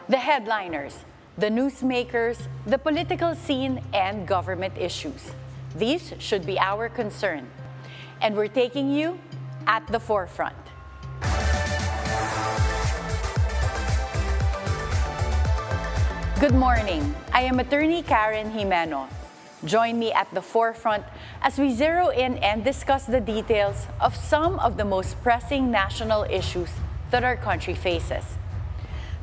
The headliners, the newsmakers, the political scene, and government issues. These should be our concern. And we're taking you at the forefront. Good morning. I am Attorney Karen Jimeno. Join me at the forefront as we zero in and discuss the details of some of the most pressing national issues that our country faces.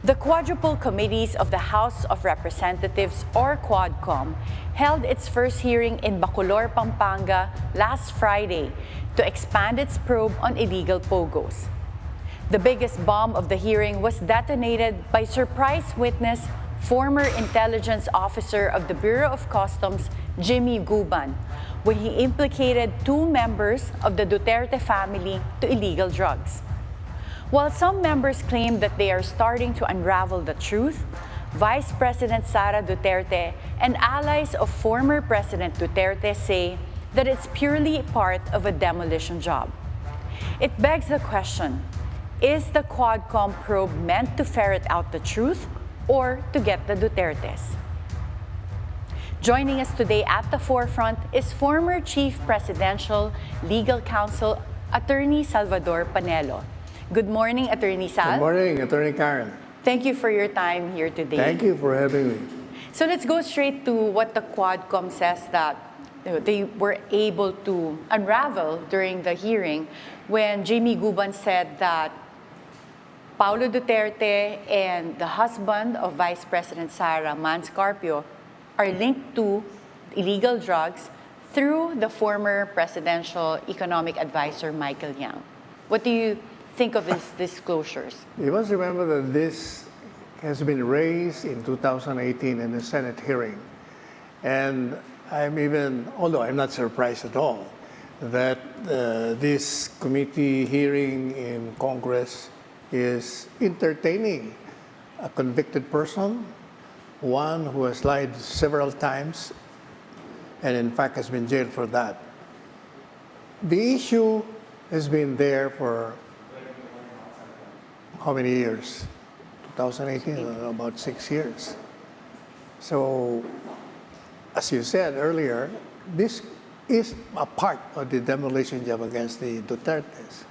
The Quadruple Committees of the House of Representatives, or QuadCom, held its first hearing in Bacolor, Pampanga last Friday to expand its probe on illegal POGOs. The biggest bomb of the hearing was detonated by surprise witness, former intelligence officer of the Bureau of Customs, Jimmy Guban, when he implicated two members of the Duterte family to illegal drugs. While some members claim that they are starting to unravel the truth, Vice President Sara Duterte and allies of former President Duterte say that it's purely part of a demolition job. It begs the question, is the QuadCom probe meant to ferret out the truth or to get the Dutertes? Joining us today at the forefront is former Chief Presidential Legal Counsel, Attorney Salvador Panelo. Good morning, Attorney Sal. Good morning, Attorney Karen. Thank you for your time here today. Thank you for having me. So let's go straight to what the QuadCom says that they were able to unravel during the hearing when Jimmy Guban said that Paulo Duterte and the husband of Vice President Sara, Manscarpio, are linked to illegal drugs through the former presidential economic advisor, Michael Yang. What do you think of these disclosures? You must remember that this has been raised in 2018 in the Senate hearing. And although I'm not surprised at all, that this committee hearing in Congress is entertaining a convicted person, one who has lied several times and in fact has been jailed for that. The issue has been there for how many years? 2018, about 6 years. So, as you said earlier, this is a part of the demolition job against the Dutertes.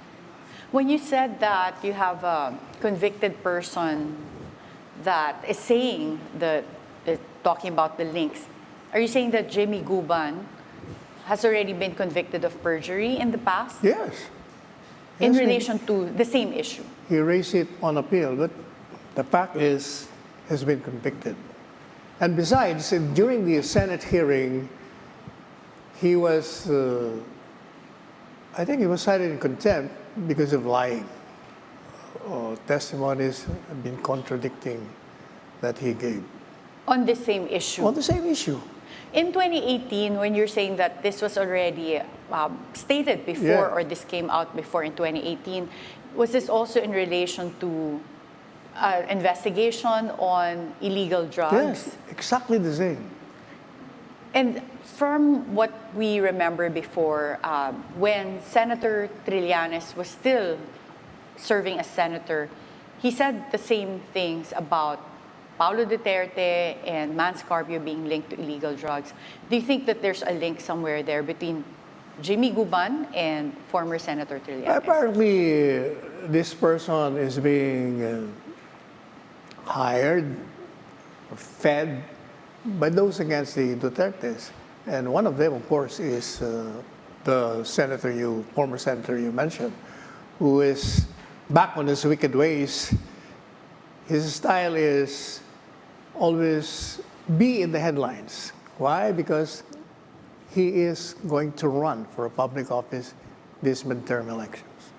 When you said that you have a convicted person that is saying talking about the links, are you saying that Jimmy Guban has already been convicted of perjury in the past? Yes. In relation to the same issue? He raised it on appeal, but the fact is, has been convicted. And besides, during the Senate hearing, he was, I think he was cited in contempt because of lying. Testimonies have been contradicting that he gave. On the same issue? On the same issue. In 2018, when you're saying that this was already stated before, or this came out before in 2018, was this also in relation to investigation on illegal drugs? Yes, exactly the same. And from what we remember before, when Senator Trillanes was still serving as senator, he said the same things about Paulo Duterte and Manscarpio being linked to illegal drugs. Do you think that there's a link somewhere there between Jimmy Guban and former Senator Trillanes? Apparently, this person is being hired or fed by those against the Dutertes. And one of them, of course, is the former senator you mentioned, who is back on his wicked ways. His style is always be in the headlines. Why? Because he is going to run for a public office this midterm elections.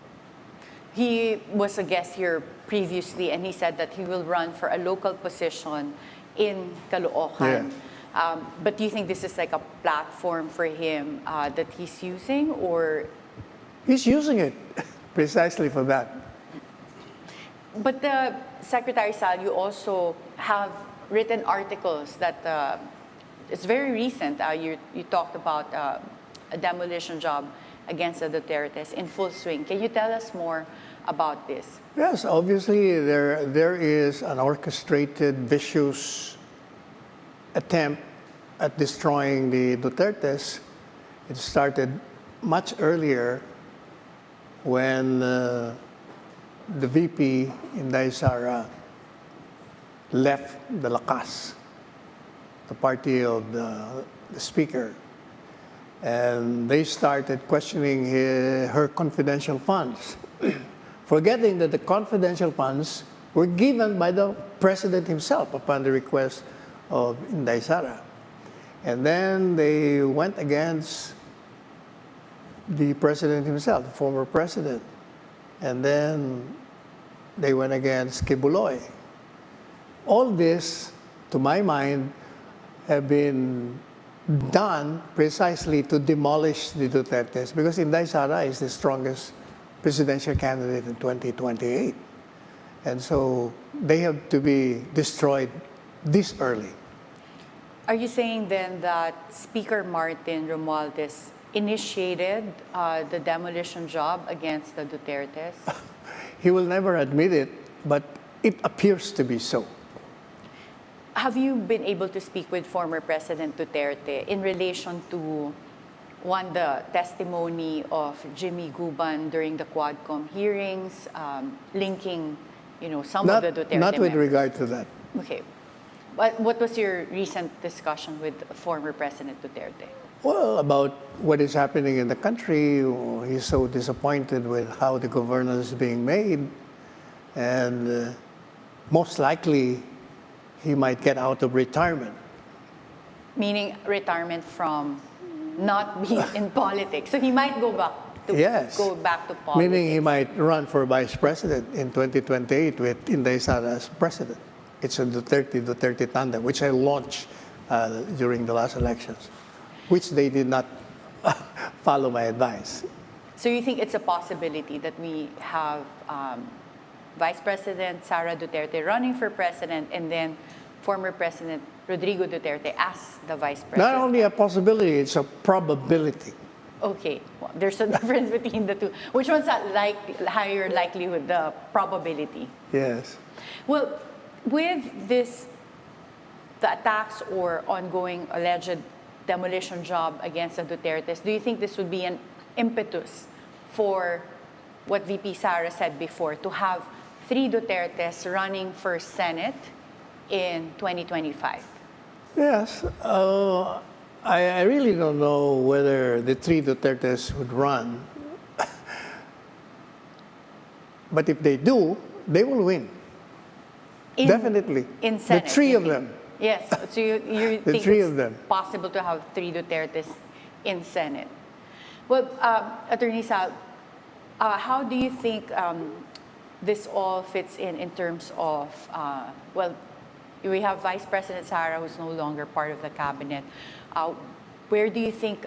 He was a guest here previously, and he said that he will run for a local position in Caloocan. Yeah. But do you think this is like a platform for him that he's using, or? He's using it precisely for that. But Secretary Sal, you also have written articles that it's very recent. You talked about a demolition job against the Dutertes in full swing. Can you tell us more about this? Yes, obviously there is an orchestrated, vicious attempt at destroying the Dutertes. It started much earlier when the VP, Inday Sara, left the Lakas, the party of the Speaker. And they started questioning her confidential funds, forgetting that the confidential funds were given by the President himself upon the request of Inday Sara. And then they went against the President himself, the former President. And then they went against Kibuloy. All this, to my mind, have been done precisely to demolish the Dutertes, because Inday Sara is the strongest presidential candidate in 2028. And so they have to be destroyed this early. Are you saying then that Speaker Martin Romualdez initiated the demolition job against the Dutertes? He will never admit it, but it appears to be so. Have you been able to speak with former President Duterte in relation to, one, the testimony of Jimmy Guban during the QuadCom hearings, linking, some of the Duterte Not with members? regard to that. Okay. But what was your recent discussion with former President Duterte? Well, about what is happening in the country. He's so disappointed with how the governance is being made. And most likely, he might get out of retirement. Meaning retirement from not being in politics. So he might go back to politics. Meaning he might run for vice president in 2028 with Inday Sara as president. It's a Duterte tandem, which I launched during the last elections, which they did not follow my advice. So you think it's a possibility that we have Vice President Sara Duterte running for president, and then former President Rodrigo Duterte as the vice president? Not only a possibility, it's a probability. Okay, well, there's a difference between the two. Which one's a higher likelihood, the probability? Yes. Well, with this, the attacks or ongoing alleged demolition job against the Dutertes, do you think this would be an impetus for what VP Sara said before, to have 3 Dutertes running for Senate in 2025? Yes. I really don't know whether the 3 Dutertes would run. But if they do, they will win. Definitely. In Senate? The 3 of them. Yes. So you The think 3 it's of them. possible to have 3 Dutertes in Senate? Well, Attorney Sal, how do you think this all fits in terms of, we have Vice President Sara, who's no longer part of the cabinet. Where do you think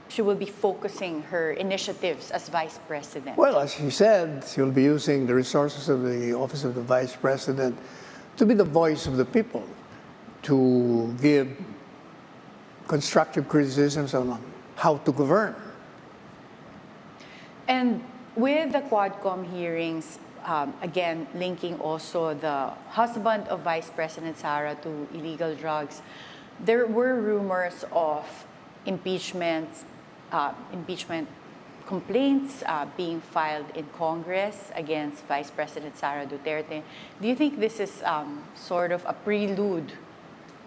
she will be focusing her initiatives as Vice President? Well, as she said, she will be using the resources of the Office of the Vice President to be the voice of the people, to give constructive criticisms on how to govern. And with the QuadCom hearings, again, linking also the husband of Vice President Sara to illegal drugs, there were rumors of impeachment complaints being filed in Congress against Vice President Sara Duterte. Do you think this is sort of a prelude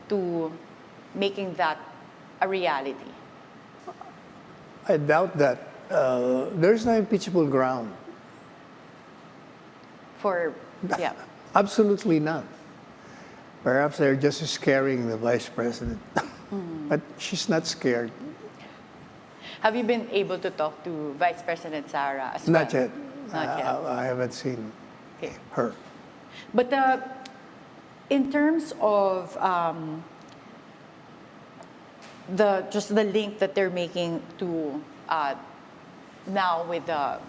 to making that a reality? I doubt that. There's no impeachable ground. Absolutely none. Perhaps they're just scaring the Vice President. But she's not scared. Have you been able to talk to Vice President Sara as well? Not yet. Not yet. I haven't seen her. But in terms of the link that they're making to now with the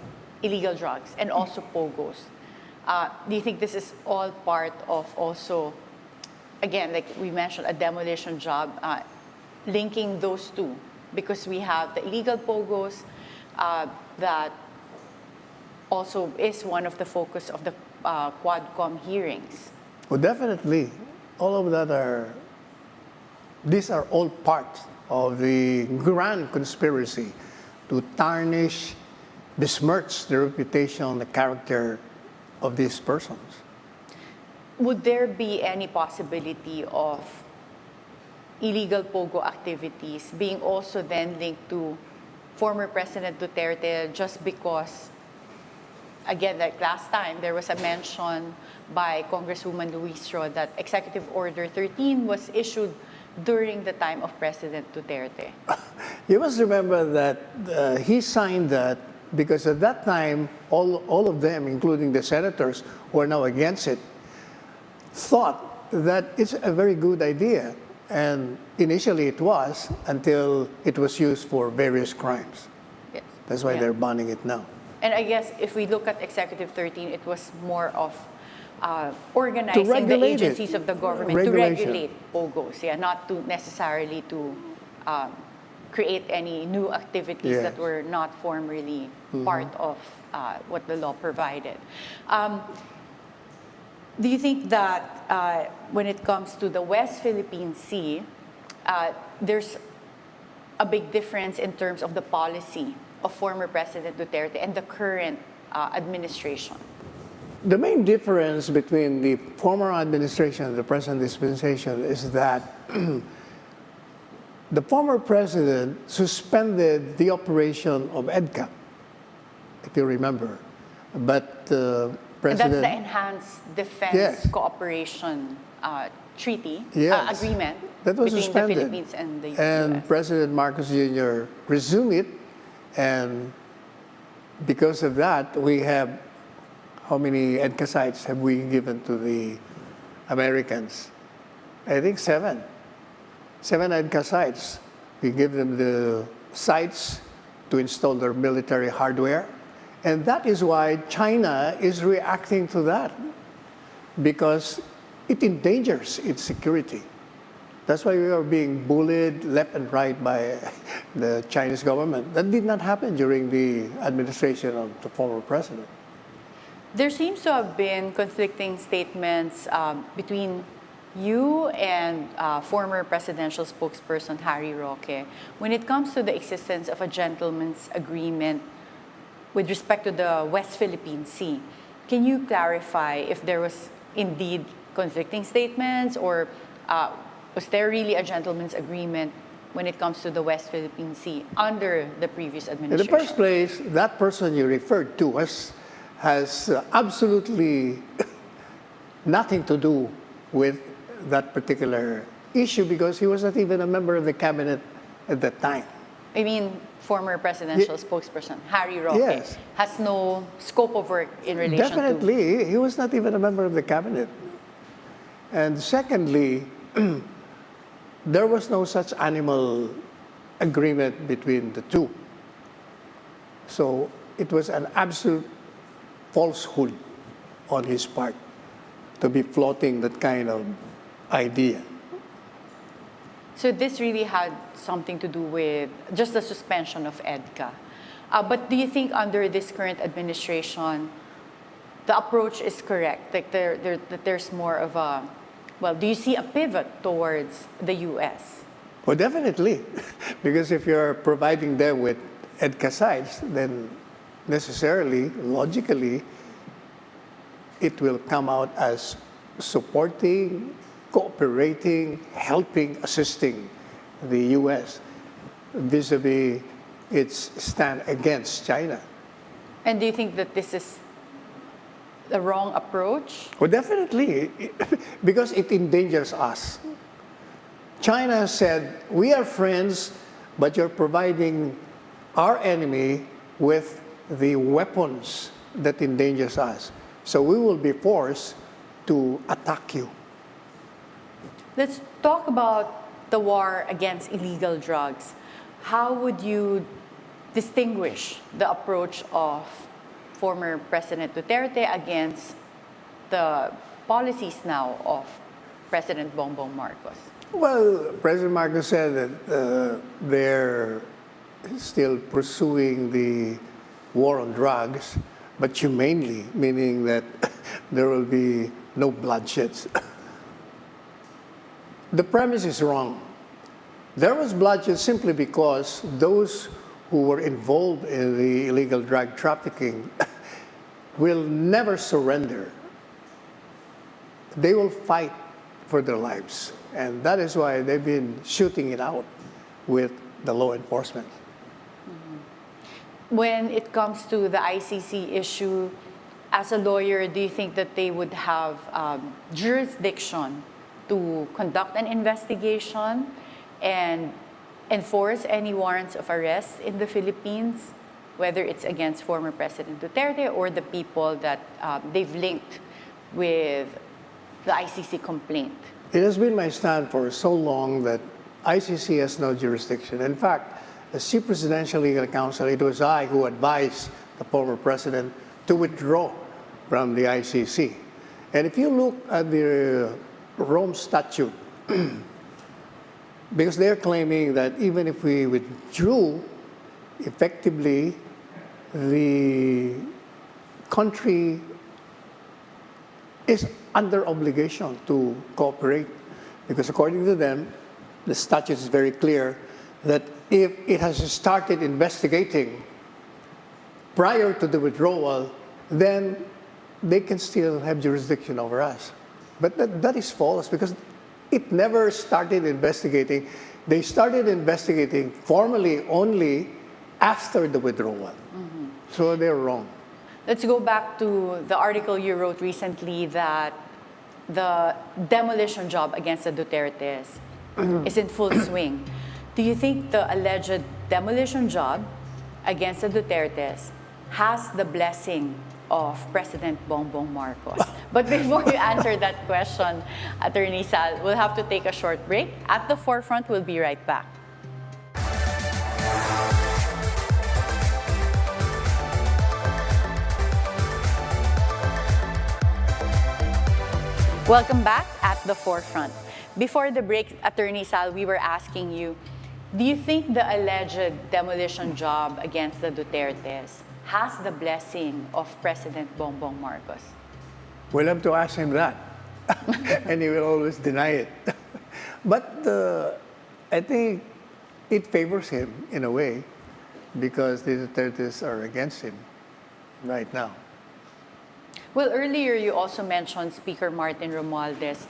illegal drugs and also POGOs, do you think this is all part of also, again, like we mentioned, a demolition job, linking those two? Because we have the illegal POGOs that also is one of the focus of the QuadCom hearings. Well, definitely, all of that these are all parts of the grand conspiracy to tarnish, besmirch the reputation, the character of these persons. Would there be any possibility of illegal POGO activities being also then linked to former President Duterte, just because, again, like last time, there was a mention by Congresswoman Luistro that Executive Order 13 was issued during the time of President Duterte? You must remember that he signed that because at that time, all of them, including the senators who are now against it, thought that it's a very good idea. And initially it was, until it was used for various crimes. Yes. That's why they're banning it now. And I guess if we look at Executive 13, it was more of organizing the agencies of the government to regulate POGOs, not to necessarily to create any new activities that were not formerly part of what the law provided. Do you think that when it comes to the West Philippine Sea, there's a big difference in terms of the policy of former President Duterte and the current administration? The main difference between the former administration and the present dispensation is that the former president suspended the operation of EDCA, if you remember. But And that's the Enhanced Defense Cooperation Treaty agreement that was between suspended. the Philippines and the And US. President Marcos Jr. resumed it, and because of that, we have, how many EDCA sites have we given to the Americans? I think 7. 7 EDCA sites. We give them the sites to install their military hardware. And that is why China is reacting to that, because it endangers its security. That's why we are being bullied left and right by the Chinese government. That did not happen during the administration of the former president. There seems to have been conflicting statements between you and former presidential spokesperson Harry Roque when it comes to the existence of a gentleman's agreement with respect to the West Philippine Sea. Can you clarify if there was indeed conflicting statements, or was there really a gentleman's agreement when it comes to the West Philippine Sea under the previous administration? In the first place, that person you referred to has absolutely nothing to do with that particular issue, because he was not even a member of the cabinet at that time. I mean, former presidential spokesperson Harry Roque has no scope of work in relation to... Definitely, he was not even a member of the cabinet. And secondly, there was no such animal agreement between the two. So it was an absolute falsehood on his part to be floating that kind of idea. So this really had something to do with just the suspension of EDCA. But do you think under this current administration, the approach is correct? Like that there's more of a, well, do you see a pivot towards the U.S.? Well, definitely. Because if you're providing them with EDCA sites, then necessarily, logically, it will come out as supporting, cooperating, helping, assisting the U.S. vis-a-vis its stand against China. And do you think that this is the wrong approach? Well, definitely, because it endangers us. China said, we are friends, but you're providing our enemy with the weapons that endangers us. So we will be forced to attack you. Let's talk about the war against illegal drugs. How would you distinguish the approach of former President Duterte against the policies now of President Bongbong Marcos? Well, President Marcos said that they're still pursuing the war on drugs, but humanely, meaning that there will be no bloodsheds. The premise is wrong. There was bloodshed simply because those who were involved in the illegal drug trafficking will never surrender. They will fight for their lives. And that is why they've been shooting it out with the law enforcement. When it comes to the ICC issue, as a lawyer, do you think that they would have jurisdiction to conduct an investigation and enforce any warrants of arrest in the Philippines, whether it's against former President Duterte or the people that they've linked with the ICC complaint? It has been my stand for so long that ICC has no jurisdiction. In fact, as Chief Presidential Legal Counsel, it was I who advised the former president to withdraw from the ICC. And if you look at the Rome Statute, because they're claiming that even if we withdrew, effectively, the country is under obligation to cooperate. Because according to them, the statute is very clear that if it has started investigating prior to the withdrawal, then they can still have jurisdiction over us. But that is false because it never started investigating. They started investigating formally only after the withdrawal. So they're wrong. Let's go back to the article you wrote recently that the demolition job against the Dutertes is in full swing. Do you think the alleged demolition job against the Dutertes has the blessing of President Bongbong Marcos? But before you answer that question, Attorney Sal, we'll have to take a short break. At the forefront, we'll be right back. Welcome back at the forefront. Before the break, Attorney Sal, we were asking you, do you think the alleged demolition job against the Dutertes has the blessing of President Bongbong Marcos? We'll have to ask him that. And he will always deny it. But I think it favors him in a way because the Dutertes are against him right now. Well, earlier you also mentioned Speaker Martin Romualdez,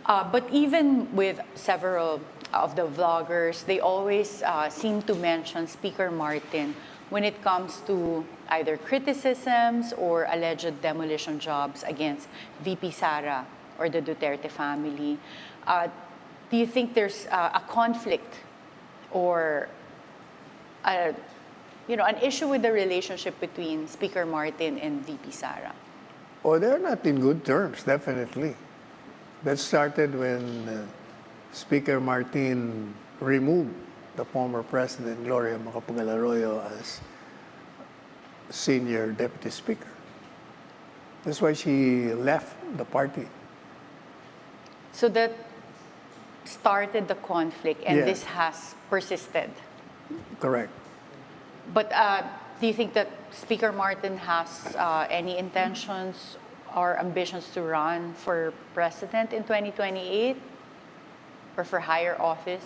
but even with several of the vloggers, they always seem to mention Speaker Martin when it comes to either criticisms or alleged demolition jobs against VP Sara or the Duterte family. Do you think there's a conflict or an issue with the relationship between Speaker Martin and VP Sara? Oh, they're not in good terms, definitely. That started when Speaker Martin removed the former President, Gloria Macapagal-Arroyo, as senior deputy speaker. That's why she left the party. So that started the conflict, and Yeah. this has persisted. Correct. But do you think that Speaker Martin has any intentions or ambitions to run for president in 2028 or for higher office?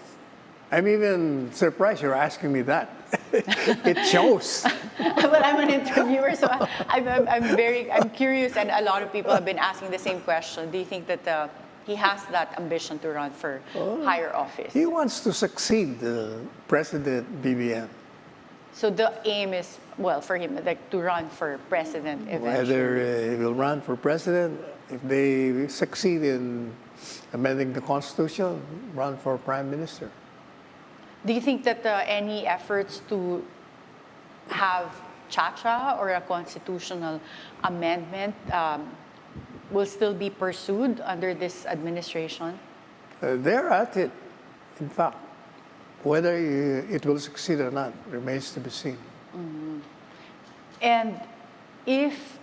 I'm even surprised you're asking me that. It shows. Well, I'm an interviewer, so I'm curious, and a lot of people have been asking the same question. Do you think that he has that ambition to run for higher office? He wants to succeed President BBM. So the aim is, well, for him, like to run for president eventually. Whether he will run for president, if they succeed in amending the Constitution, run for prime minister. Do you think that any efforts to have cha-cha or a constitutional amendment will still be pursued under this administration? They're at it, in fact. Whether it will succeed or not remains to be seen. Mm-hmm. And if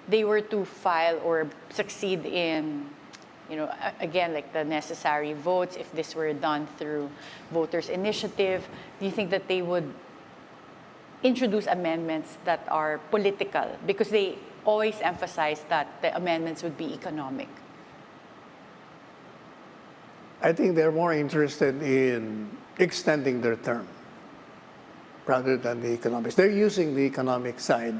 they were to file or succeed in, again, like the necessary votes, if this were done through voters' initiative, do you think that they would introduce amendments that are political, because they always emphasize that the amendments would be economic? I think they're more interested in extending their term rather than the economics. They're using the economic side,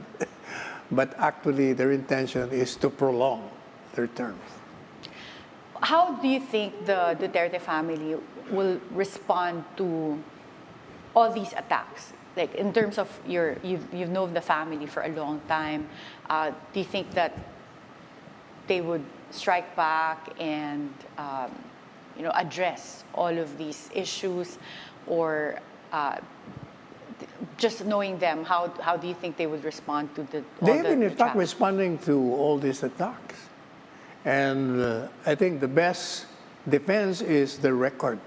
but actually their intention is to prolong their terms. How do you think the Duterte family will respond to all these attacks? Like, in terms of you've known the family for a long time, do you think that they would strike back and address all of these issues, or just knowing them, how do you think they would respond to They've been in fact responding to all these attacks, and I think the best defense is the record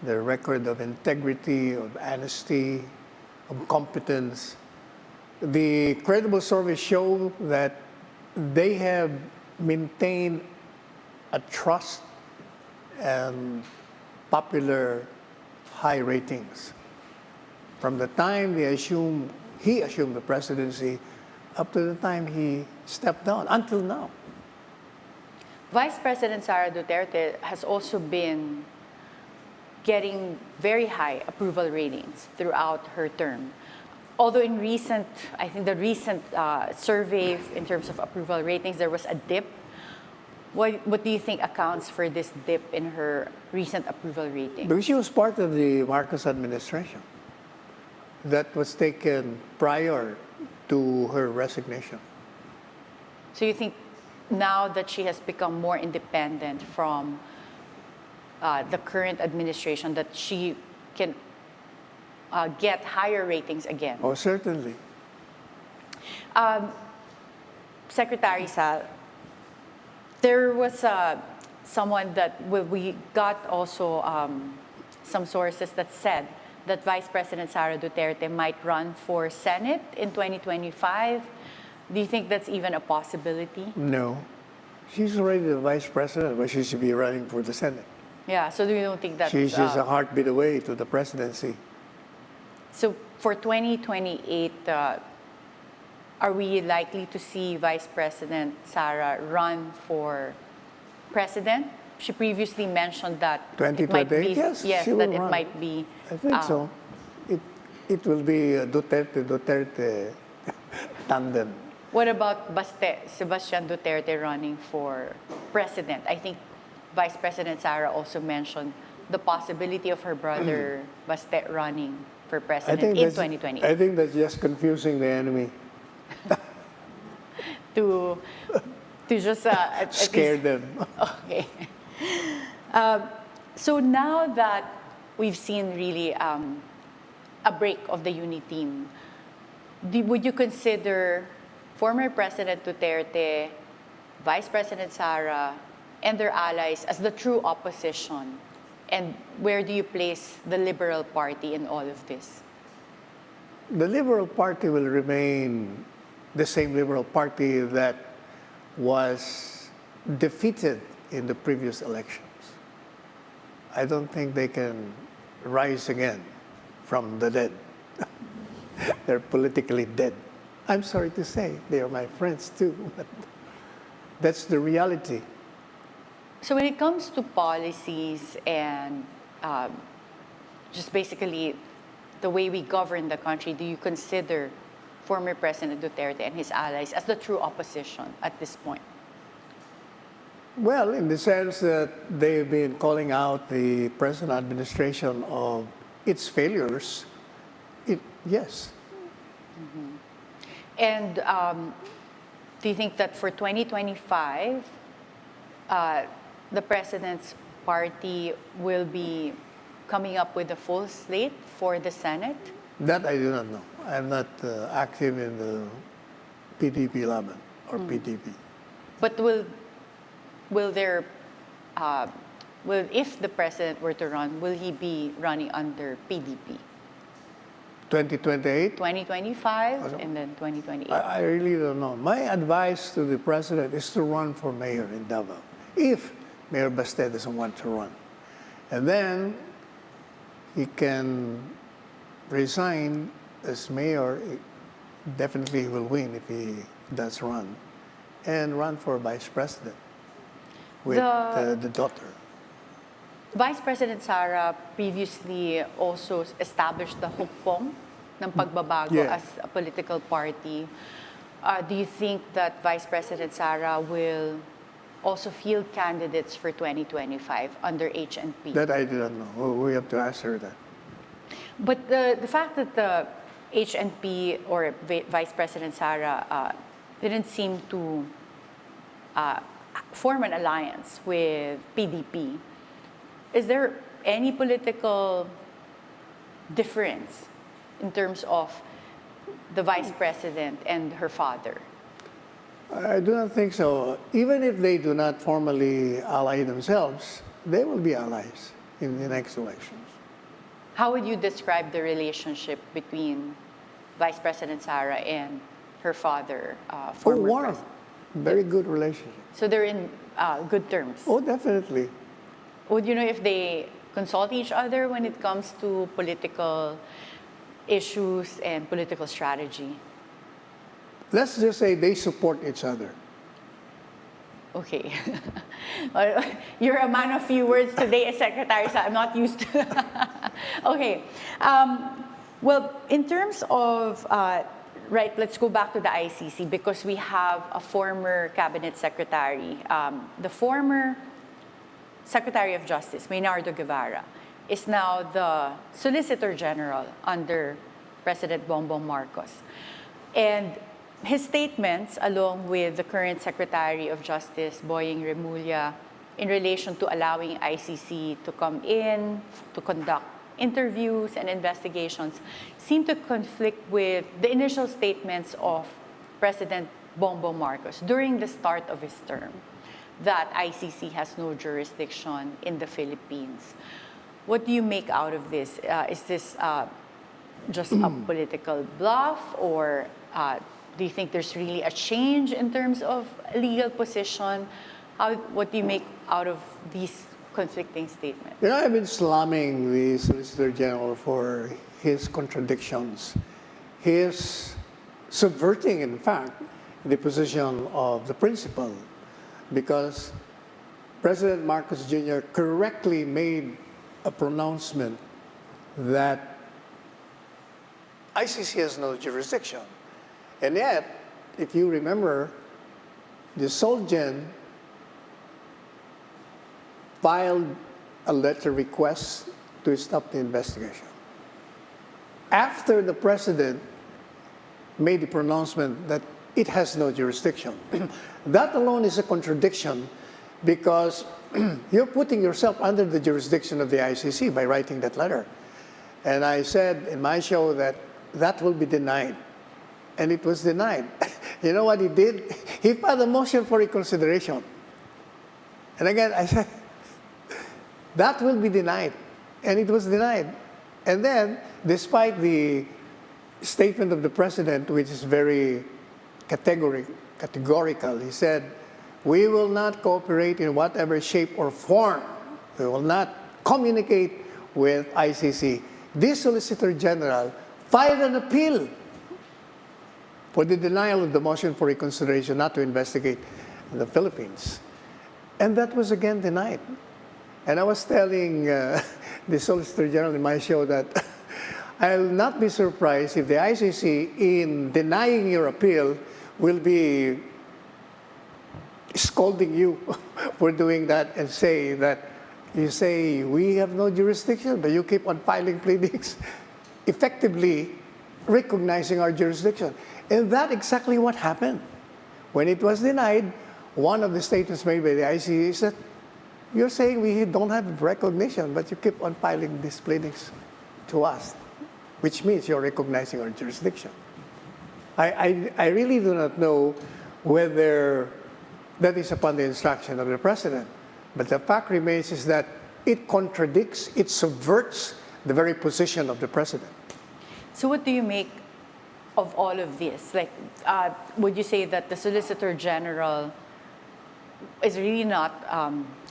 of integrity, of honesty, of competence. The credible surveys show that they have maintained a trust and popular high ratings from the time he assumed the presidency up to the time he stepped down until now. Vice President Sara Duterte has also been getting very high approval ratings throughout her term. Although in the recent survey in terms of approval ratings, there was a dip. What do you think accounts for this dip in her recent approval rating? Because she was part of the Marcos administration that was taken prior to her resignation. So you think now that she has become more independent from the current administration, that she can get higher ratings again? Oh, certainly. Secretary Sal, there was someone that we got also some sources that said that Vice President Sara Duterte might run for Senate in 2025. Do you think that's even a possibility? No. She's already the vice president, but she should be running for the Senate. Yeah, so you don't think that... She's just a heartbeat away to the presidency. So for 2028, are we likely to see Vice President Sara run for president? She previously mentioned that 2028, yes, yes, she will that it run. might be. I think so. It will be a Duterte tandem. What about Sebastian Duterte running for president? I think Vice President Sara also mentioned the possibility of her brother Baste running for president in 2028. I think that's just confusing the enemy. to just scare least, them. Okay. So now that we've seen really a break of the UNI team, would you consider former President Duterte, Vice President Sara, and their allies as the true opposition? And where do you place the Liberal Party in all of this? The Liberal Party will remain the same Liberal Party that was defeated in the previous elections. I don't think they can rise again from the dead. They're politically dead. I'm sorry to say, they are my friends too, but that's the reality. So when it comes to policies and just basically the way we govern the country, do you consider former President Duterte and his allies as the true opposition at this point? Well, in the sense that they've been calling out the present administration of its failures, yes. Mm-hmm. And do you think that for 2025, the President's party will be coming up with a full slate for the Senate? That I do not know. I'm not active in the PDP laban or PDP. But if the President were to run, will he be running under PDP? 2028? 2025 and then 2028? I really don't know. My advice to the President is to run for mayor in Davao, if Mayor Baste doesn't want to run. And then he can resign as mayor, definitely he will win if he does run, and run for vice president with the daughter. Vice President Sara previously also established the Hukpong ng Pagbabago Yeah. as a political party. Do you think that Vice President Sara will also field candidates for 2025 under HNP? That I do not know. We have to ask her that. But the fact that the HNP or Vice President Sara didn't seem to form an alliance with PDP, is there any political difference in terms of the Vice President and her father? I do not think so. Even if they do not formally ally themselves, they will be allies in the next elections. How would you describe the relationship between Vice President Sara and her father, former warm. president? Very good relationship. So they're in good terms. Oh, definitely. Would you know if they consult each other when it comes to political issues and political strategy? Let's just say they support each other. Okay. Well, you're a man of few words today as secretary, so I'm not used to. Okay. Well, in terms of, right, let's go back to the ICC because we have a former cabinet secretary. The former Secretary of Justice, Maynardo Guevara, is now the Solicitor General under President Bongbong Marcos. And his statements, along with the current Secretary of Justice, Boying Remulla, in relation to allowing ICC to come in, to conduct interviews and investigations, seem to conflict with the initial statements of President Bongbong Marcos during the start of his term, that ICC has no jurisdiction in the Philippines. What do you make out of this? Is this just a political bluff, or do you think there's really a change in terms of legal position? What do you make out of these conflicting statements? You know, I've been slamming the Solicitor General for his contradictions. He is subverting, in fact, the position of the principal, because President Marcos Jr. correctly made a pronouncement that ICC has no jurisdiction. And yet, if you remember, the Solgen filed a letter request to stop the investigation. After the president made the pronouncement that it has no jurisdiction. That alone is a contradiction because you're putting yourself under the jurisdiction of the ICC by writing that letter. And I said in my show that that will be denied. And it was denied. You know what he did? He filed a motion for reconsideration. And again, I said, that will be denied. And it was denied. And then, despite the statement of the president, which is very categorical, he said, we will not cooperate in whatever shape or form. We will not communicate with ICC. This Solicitor General filed an appeal for the denial of the motion for reconsideration not to investigate the Philippines. And that was again denied. And I was telling the Solicitor General in my show that I'll not be surprised if the ICC, in denying your appeal, will be scolding you for doing that and say that you say we have no jurisdiction, but you keep on filing pleadings, effectively recognizing our jurisdiction. And that's exactly what happened. When it was denied, one of the statements made by the ICC is that you're saying we don't have recognition, but you keep on filing these pleadings to us, which means you're recognizing our jurisdiction. I really do not know whether that is upon the instruction of the president, but the fact remains is that it contradicts, it subverts the very position of the president. So what do you make of all of this? Like, would you say that the Solicitor General is really not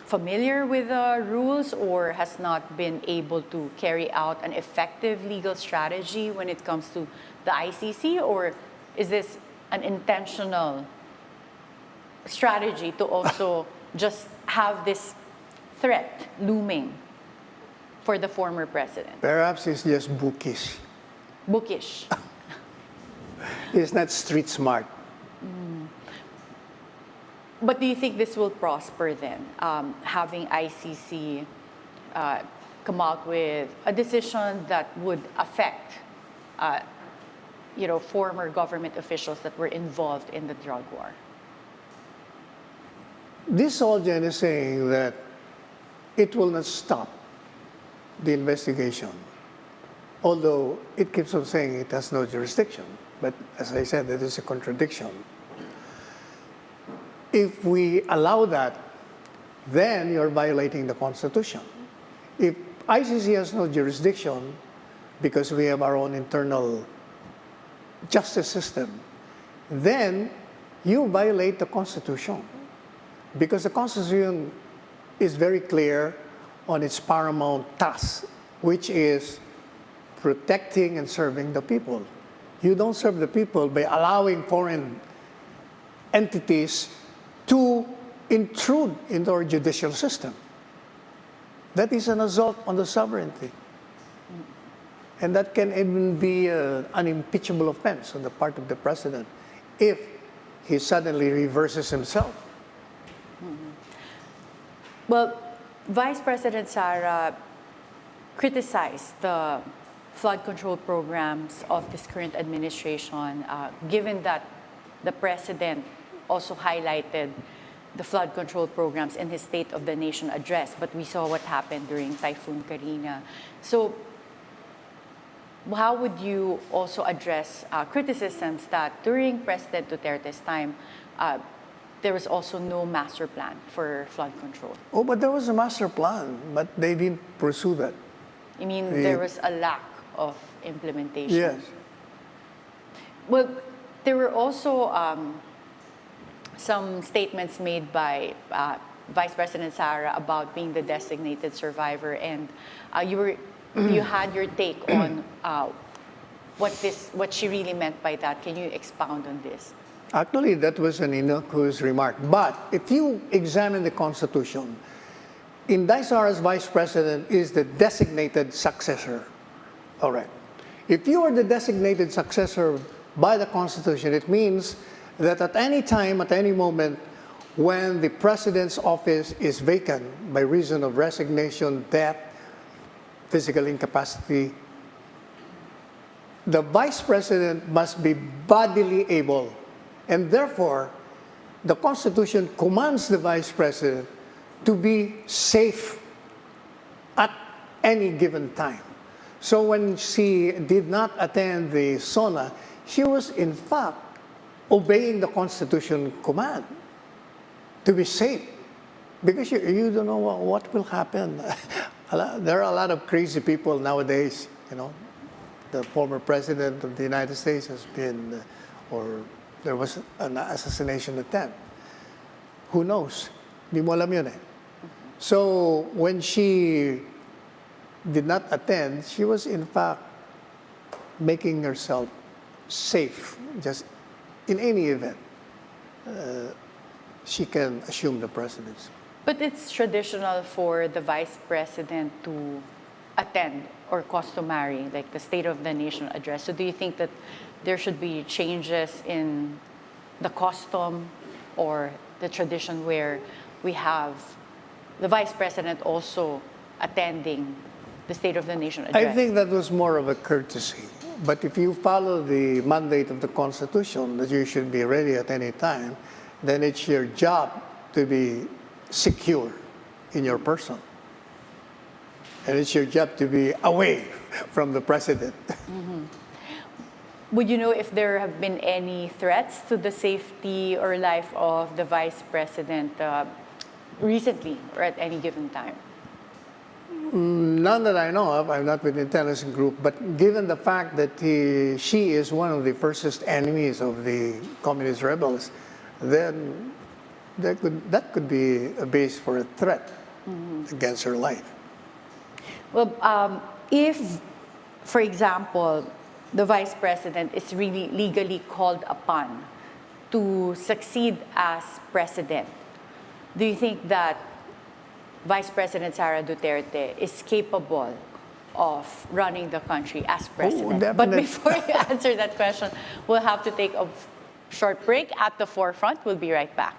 familiar with the rules or has not been able to carry out an effective legal strategy when it comes to the ICC, or is this an intentional strategy to also just have this threat looming for the former president? Perhaps it's just bookish. Bookish. It's not street smart. But do you think this will prosper then, having ICC come out with a decision that would affect, former government officials that were involved in the drug war? This Soldier is saying that it will not stop the investigation, although it keeps on saying it has no jurisdiction. But as I said, that is a contradiction. If we allow that, then you're violating the Constitution. If ICC has no jurisdiction because we have our own internal justice system, then you violate the Constitution. Because the Constitution is very clear on its paramount task, which is protecting and serving the people. You don't serve the people by allowing foreign entities to intrude into our judicial system. That is an assault on the sovereignty. And that can even be an impeachable offense on the part of the president if he suddenly reverses himself. Well, Vice President Sara criticized the flood control programs of this current administration, given that the president also highlighted the flood control programs in his State of the Nation address, but we saw what happened during Typhoon Karina. So how would you also address criticisms that during President Duterte's time, there was also no master plan for flood control? Oh, but there was a master plan, but they didn't pursue that. I mean, there was a lack of implementation. Yes. Well, there were also some statements made by Vice President Sara about being the designated survivor, and you had your take on what she really meant by that. Can you expound on this? Actually, that was an innocuous remark. But if you examine the Constitution, Inday Sara's vice president is the designated successor. All right. If you are the designated successor by the Constitution, it means that at any time, at any moment, when the president's office is vacant by reason of resignation, death, physical incapacity, the vice president must be bodily able. And therefore, the Constitution commands the vice president to be safe at any given time. So when she did not attend the SONA, she was in fact obeying the Constitution command to be safe. Because you don't know what will happen. There are a lot of crazy people nowadays, you know. The former president of the United States has been, or there was an assassination attempt. Who knows? Di mo alam yun eh. So when she did not attend, she was in fact making herself safe. Just in any event, she can assume the presidency. But it's traditional for the vice president to attend or customary, like the State of the Nation address. So do you think that there should be changes in the custom or the tradition where we have the vice president also attending the State of the Nation address? I think that was more of a courtesy. But if you follow the mandate of the Constitution, that you should be ready at any time, then it's your job to be secure in your person. And it's your job to be away from the president. Mm-hmm. Would you know if there have been any threats to the safety or life of the vice president recently or at any given time? None that I know of. I'm not with the intelligence group. But given the fact that she is one of the fiercest enemies of the communist rebels, then that could be a base for a threat against her life. Well, if, for example, the Vice President is really legally called upon to succeed as President, do you think that Vice President Sara Duterte is capable of running the country as President? But definitely. before you answer that question, we'll have to take a short break. At the forefront, we'll be right back.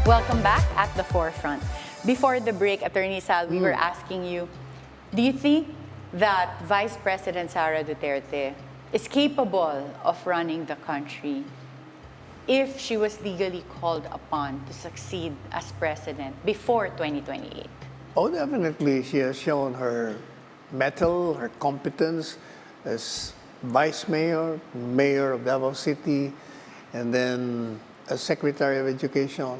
Welcome back at the forefront. Before the break, Attorney Sal, we were asking you, do you think that Vice President Sara Duterte is capable of running the country if she was legally called upon to succeed as president before 2028? Oh, definitely. She has shown her mettle, her competence as vice mayor, mayor of Davao City, and then as Secretary of Education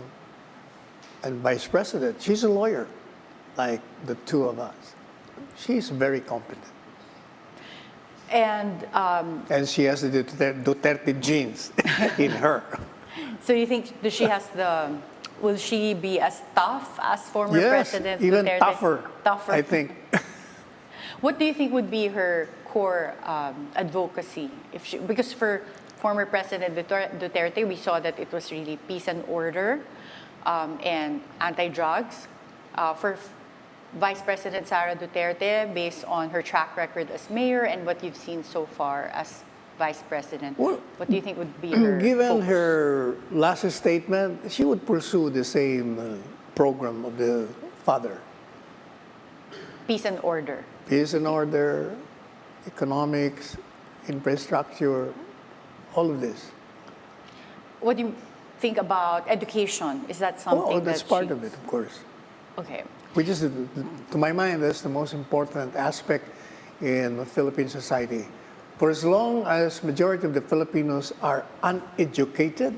and vice president. She's a lawyer, like the two of us. She's very competent. And she has the Duterte genes in her. so you think will she be as tough as former Yes, President even Duterte? tougher, I think. What do you think would be her core advocacy? Because for former President Duterte, we saw that it was really peace and order and anti-drugs. For Vice President Sara Duterte, based on her track record as mayor and what you've seen so far as Vice President, Well, what do you think would be her given focus? her last statement, she would pursue the same program of the father. Peace and order. Peace and order, economics, infrastructure, all of this. What do you think about education? Is that something that's that part of it, of course. Okay. Which is, to my mind, that's the most important aspect in Philippine society. For as long as majority of the Filipinos are uneducated,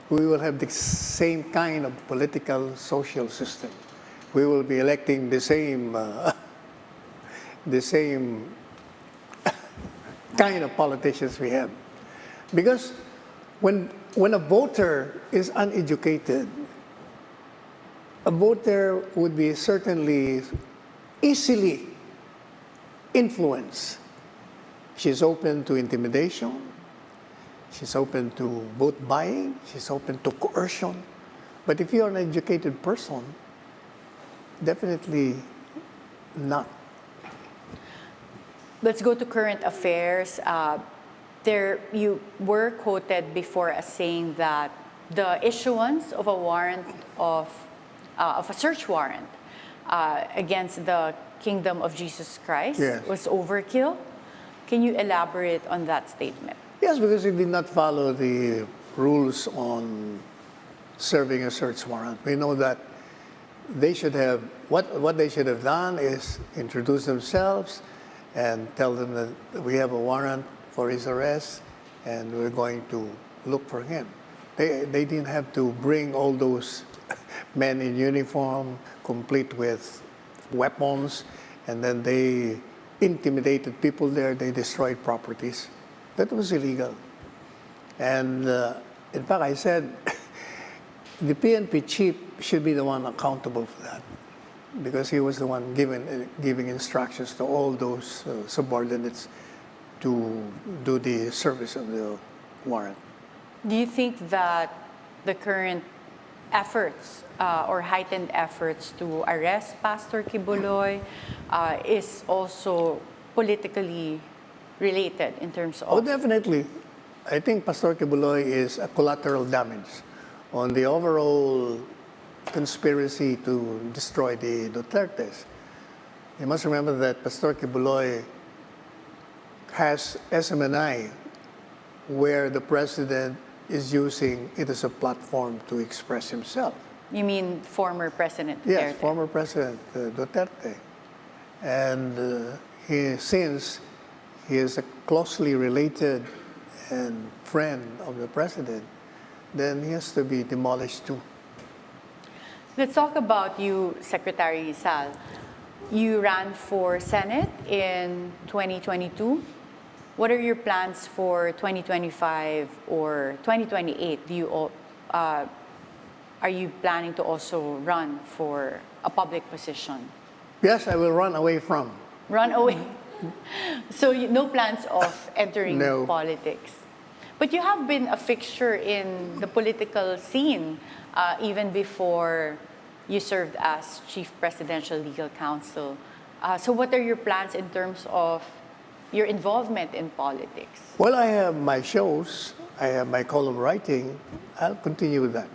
we will have the same kind of political, social system. We will be electing the same kind of politicians we have. Because when a voter is uneducated, a voter would be certainly easily influenced. She's open to intimidation. She's open to vote buying. She's open to coercion. But if you're an educated person, definitely not. Let's go to current affairs. You were quoted before as saying that the issuance of a warrant of a search warrant against the Kingdom of Jesus Christ was overkill. Can you elaborate on that statement? Yes, because it did not follow the rules on serving a search warrant. We know that they should have, what they should have done is introduce themselves and tell them that we have a warrant for his arrest and we're going to look for him. They didn't have to bring all those men in uniform, complete with weapons, and then they intimidated people there, they destroyed properties. That was illegal. And in fact, I said, the PNP chief should be the one accountable for that, because he was the one giving instructions to all those subordinates to do the service of the warrant. Do you think that the current efforts or heightened efforts to arrest Pastor Kibuloy is also politically related in terms of... Oh, definitely. I think Pastor Kibuloy is a collateral damage on the overall conspiracy to destroy the Dutertes. You must remember that Pastor Kibuloy has SMNI, where the president is using it as a platform to express himself. You mean former President Duterte? Yes, former President Duterte. And since he is a closely related and friend of the president, then he has to be demolished too. Let's talk about you, Secretary Sal. You ran for Senate in 2022. What are your plans for 2025 or 2028? Are you planning to also run for a public position? Yes, I will run away from. Run away? So no plans of entering No. politics? But you have been a fixture in the political scene even before you served as Chief Presidential Legal Counsel. So what are your plans in terms of your involvement in politics? Well, I have my shows. I have my column writing. I'll continue with that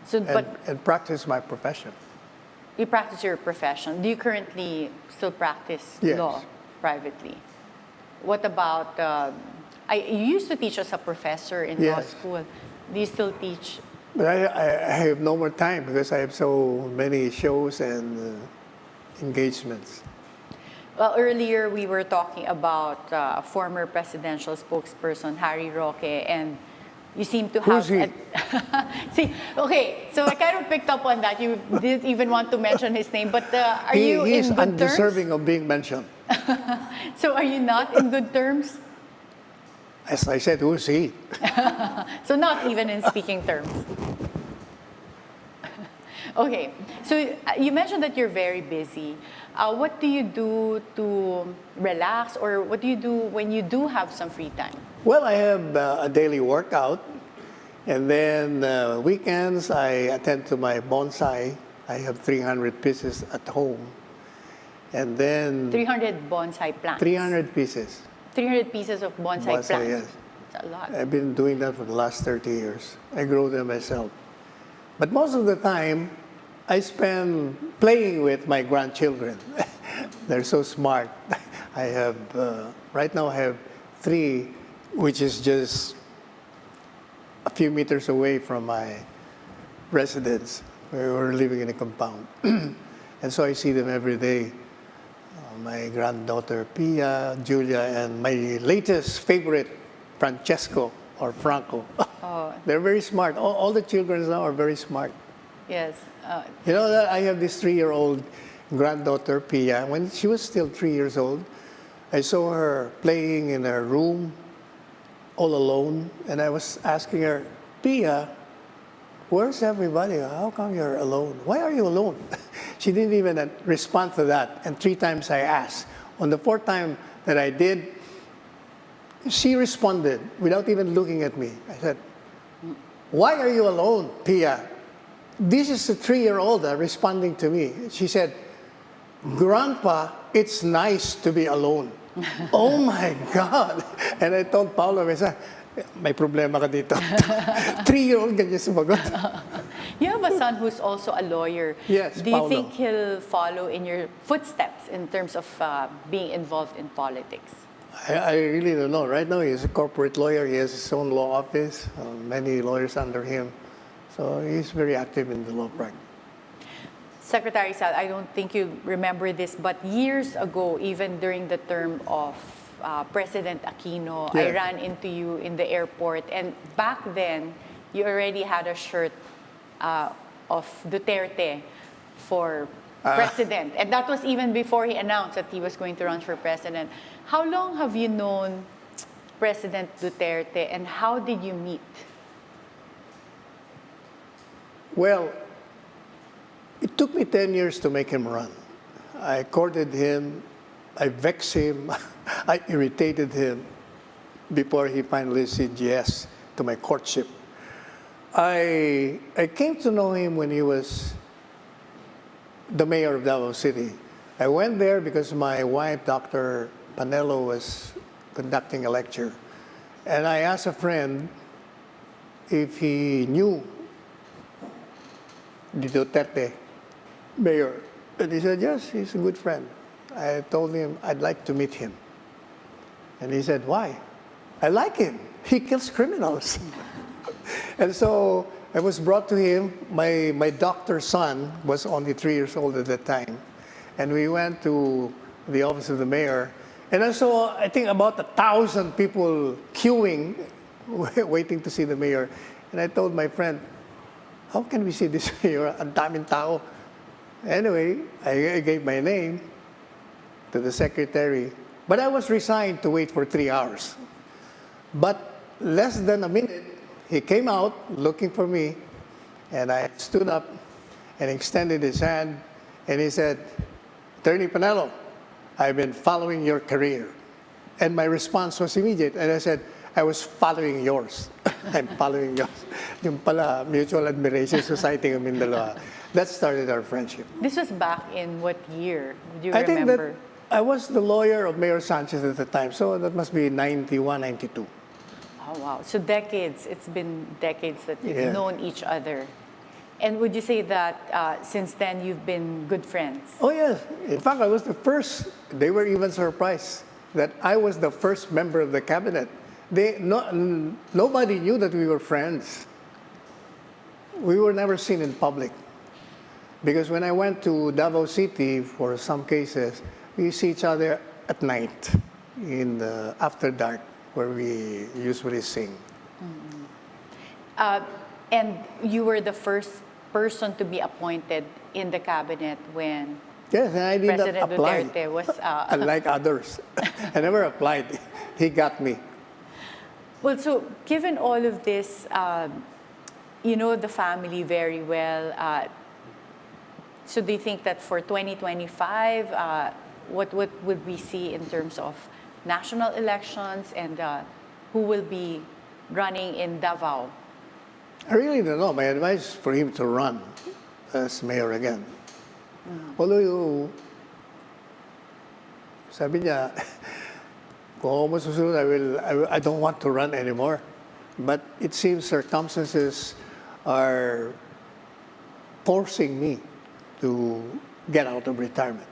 So, and practice my profession. you practice your profession. Do you currently still practice Yes. law privately? What about, you used to teach as a professor in law Yes. school. Do you still teach? But I have no more time because I have so many shows and engagements. Well, earlier we were talking about former presidential spokesperson Harry Roque, and you seem to have. Who's he? See, okay, so I kind of picked up on that. You didn't even want to mention his name, but are you He's in good undeserving of being mentioned. terms? So are you not in good terms? As I said, who's he? So not even in speaking terms. Okay, so you mentioned that you're very busy. What do you do to relax, or what do you do when you do have some free time? Well, I have a daily workout, and then weekends I attend to my bonsai. I have 300 pieces at home, and then 300 bonsai plants. 300 pieces. 300 pieces of bonsai plants. Yes. That's a lot. I've been doing that for the last 30 years. I grow them myself. But most of the time, I spend playing with my grandchildren. They're so smart. I have, right now I have 3, which is just a few meters away from my residence, where we're living in a compound. And so I see them every day. My granddaughter, Pia, Julia, and my latest favorite, Francesco, or Franco. Oh, They're very smart. All the children now are very smart. yes. You know that I have this 3-year-old granddaughter, Pia. When she was still 3 years old, I saw her playing in her room all alone. And I was asking her, Pia, where's everybody? How come you're alone? Why are you alone? She didn't even respond to that. And 3 times I asked. On the 4th time that I did, she responded without even looking at me. I said, why are you alone, Pia? This is a 3-year-old responding to me. She said, Grandpa, it's nice to be alone. Oh my God. And I told Paolo, I said, may problema ka dito. 3-year-old ganyan sumagot. You have a son who's also a lawyer. Yes, Do you Paolo. think he'll follow in your footsteps in terms of being involved in politics? I really don't know. Right now, he's a corporate lawyer. He has his own law office, many lawyers under him. So he's very active in the law practice. Secretary Sal, I don't think you remember this, but years ago, even during the term of President Aquino, I Yeah. ran into you in the airport. And back then, you already had a shirt of Duterte for president. And that was even before he announced that he was going to run for president. How long have you known President Duterte, and how did you meet? Well, it took me 10 years to make him run. I courted him, I vexed him, I irritated him before he finally said yes to my courtship. I came to know him when he was the mayor of Davao City. I went there because my wife, Dr. Panelo, was conducting a lecture. And I asked a friend if he knew the Duterte mayor. And he said, yes, he's a good friend. I told him I'd like to meet him. And he said, why? I like him. He kills criminals. And so I was brought to him. My doctor's son was only 3 years old at that time. And we went to the office of the mayor. And I saw, I think, about 1,000 people queuing, waiting to see the mayor. And I told my friend, how can we see this mayor? Ang daming tao. Anyway, I gave my name to the secretary, but I was resigned to wait for 3 hours. But less than a minute, he came out looking for me, and I stood up and extended his hand, and he said, Attorney Panelo, I've been following your career. And my response was immediate, and I said, I was following yours. I'm following yours. Yung pala, Mutual Admiration Society of Mindalo. That started our friendship. This was back in what year? Do you I think remember? that I was the lawyer of Mayor Sanchez at the time, so that must be 91, 92. Oh, wow. So decades. It's been decades that you've Yeah. known each other. And would you say that since then you've been good friends? Oh, yes. In fact, I was the first. They were even surprised that I was the first member of the cabinet. Nobody knew that we were friends. We were never seen in public. Because when I went to Davao City for some cases, we see each other at night in the after dark, where we usually sing. And you were the first person to be appointed in the cabinet when Yes, and I did not President apply. Duterte was... Unlike others. I never applied. He got me. Well, so given all of this, you know the family very well. So do you think that for 2025, what would we see in terms of national elections and who will be running in Davao? I really don't know. My advice is for him to run as mayor again. Although, sabi niya, kung ako masusunod, I don't want to run anymore. But it seems circumstances are forcing me to get out of retirement.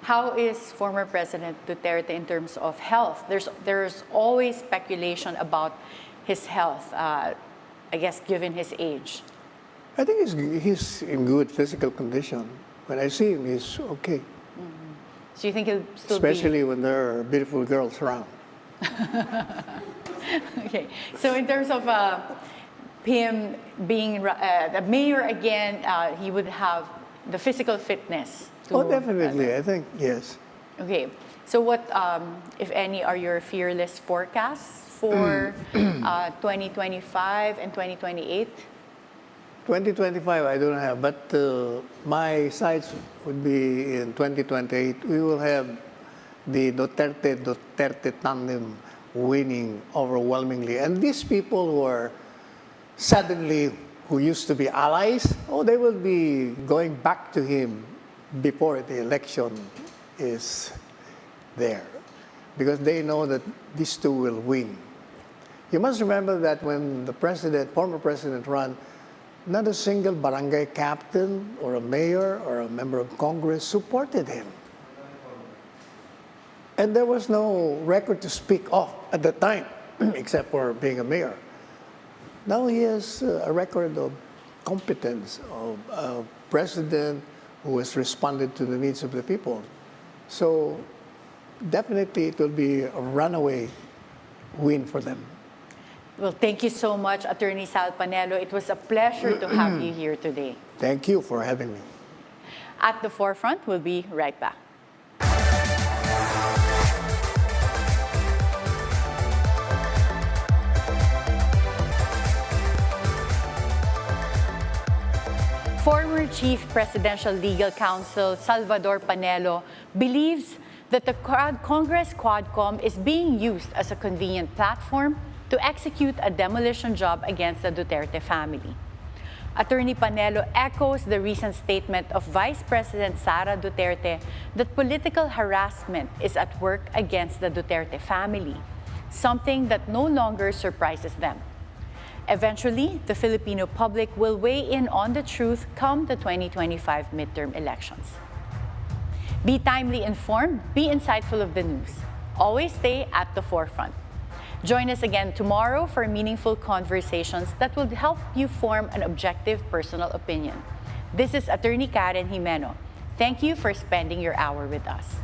How is former President Duterte in terms of health? There's always speculation about his health, I guess given his age. I think he's in good physical condition. When I see him, he's okay. So you think he'll still Especially when there are beautiful girls around. Okay. So in terms of him being the mayor again, he would have the physical fitness. Oh, definitely. I think, yes. Okay. So what, if any, are your fearless forecasts for 2025 and 2028? 2025, I don't have, but my sights would be in 2028. We will have the Duterte tandem winning overwhelmingly. And these people who are suddenly, who used to be allies, they will be going back to him before the election is there. Because they know that these two will win. You must remember that when the former president ran, not a single barangay captain or a mayor or a member of Congress supported him. And there was no record to speak of at the time, except for being a mayor. Now he has a record of competence, of a president who has responded to the needs of the people. So definitely it will be a runaway win for them. Well, thank you so much, Attorney Sal Panelo. It was a pleasure to have you here today. Thank you for having me. At the Forefront, we'll be right back. Former Chief Presidential Legal Counsel Salvador Panelo believes that the Congress QuadCom is being used as a convenient platform to execute a demolition job against the Duterte family. Attorney Panelo echoes the recent statement of Vice President Sara Duterte that political harassment is at work against the Duterte family, something that no longer surprises them. Eventually, the Filipino public will weigh in on the truth come the 2025 midterm elections. Be timely informed, be insightful of the news. Always stay at the forefront. Join us again tomorrow for meaningful conversations that will help you form an objective personal opinion. This is Attorney Karen Jimeno. Thank you for spending your hour with us.